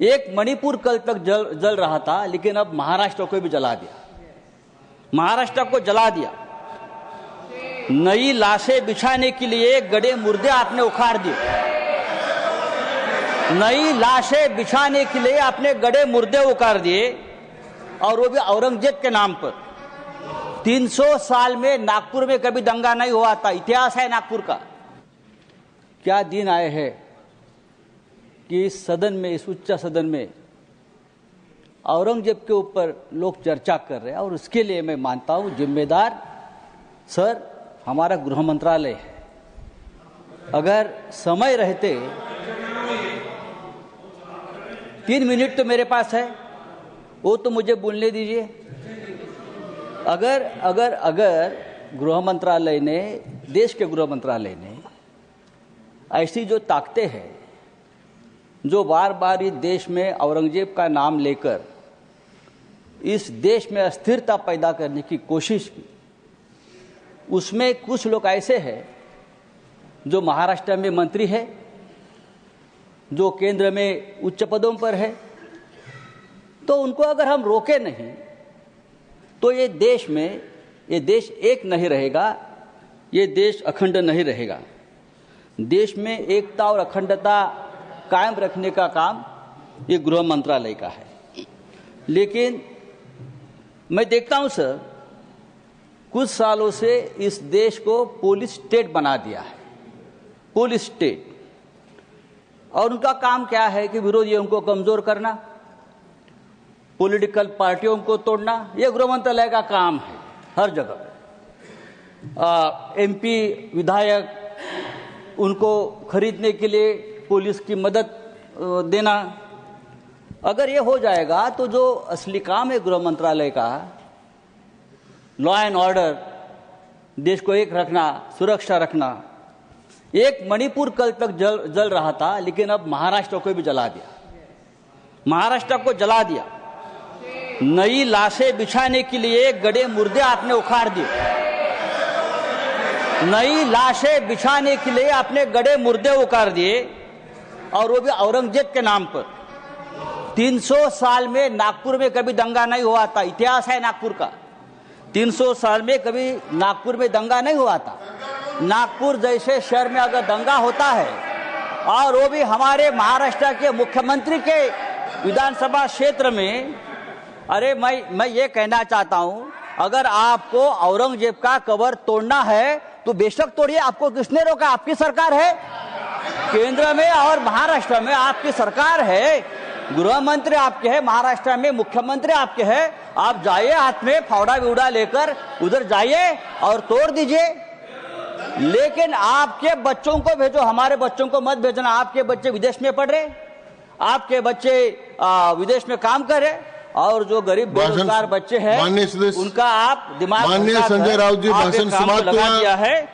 एक मणिपुर कल तक जल रहा था, लेकिन अब महाराष्ट्र को भी जला दिया। महाराष्ट्र को जला दिया। नई लाशें बिछाने के लिए गड़े मुर्दे आपने उखाड़ दिए। नई लाशें बिछाने के लिए आपने गड़े मुर्दे उखाड़ दिए, और वो भी औरंगजेब के नाम पर। 300 साल में नागपुर में कभी दंगा नहीं हुआ था। इतिहास है नागपुर का। क्या दिन आए हैं कि इस सदन में, इस उच्च सदन में औरंगजेब के ऊपर लोग चर्चा कर रहे हैं, और उसके लिए मैं मानता हूं जिम्मेदार सर हमारा गृह मंत्रालय है। अगर समय रहते 3 मिनट तो मेरे पास है, वो तो मुझे बोलने दीजिए। अगर गृह मंत्रालय ने, देश के गृह मंत्रालय ने ऐसी जो ताकतें हैं, जो बार बार इस देश में औरंगजेब का नाम लेकर इस देश में अस्थिरता पैदा करने की कोशिश की, उसमें कुछ लोग ऐसे हैं जो महाराष्ट्र में मंत्री है, जो केंद्र में उच्च पदों पर है, तो उनको अगर हम रोके नहीं तो ये देश एक नहीं रहेगा, ये देश अखंड नहीं रहेगा। देश में एकता और अखंडता कायम रखने का काम ये गृह मंत्रालय का है। लेकिन मैं देखता हूं सर, कुछ सालों से इस देश को पुलिस स्टेट बना दिया है, पुलिस स्टेट। और उनका काम क्या है कि विरोधियों को कमजोर करना, पॉलिटिकल पार्टियों को तोड़ना, यह गृह मंत्रालय का काम है हर जगह। एमपी विधायक उनको खरीदने के लिए पुलिस की मदद देना। अगर ये हो जाएगा तो जो असली काम है गृह मंत्रालय का, लॉ एंड ऑर्डर, देश को एक रखना, सुरक्षा रखना। एक मणिपुर कल तक जल रहा था, लेकिन अब महाराष्ट्र को भी जला दिया। महाराष्ट्र को जला दिया। नई लाशें बिछाने के लिए गड़े मुर्दे आपने उखाड़ दिए। नई लाशें बिछाने के लिए आपने गड़े मुर्दे उखाड़ दिए, और वो भी औरंगजेब के नाम पर। 300 साल में नागपुर में कभी दंगा नहीं हुआ था। इतिहास है नागपुर का। 300 साल में कभी नागपुर में दंगा नहीं हुआ था। नागपुर जैसे शहर में अगर दंगा होता है, और वो भी हमारे महाराष्ट्र के मुख्यमंत्री के विधानसभा क्षेत्र में, अरे मैं ये कहना चाहता हूं, अगर आपको औरंगजेब का कबर तोड़ना है तो बेशक तोड़िए। आपको किसने रोका? आपकी सरकार है केंद्र में, और महाराष्ट्र में आपकी सरकार है। गृह मंत्री आपके हैं, महाराष्ट्र में मुख्यमंत्री आपके हैं। आप जाइए, हाथ में फावड़ा विवड़ा लेकर उधर जाइए और तोड़ दीजिए। लेकिन आपके बच्चों को भेजो, हमारे बच्चों को मत भेजना। आपके बच्चे विदेश में पढ़ रहे, आपके बच्चे विदेश में काम कर रहे, और जो गरीब बेरोजगार बच्चे हैं उनका आप दिमाग माननीय संजय राउत जी भाषण समाप्त हुआ है।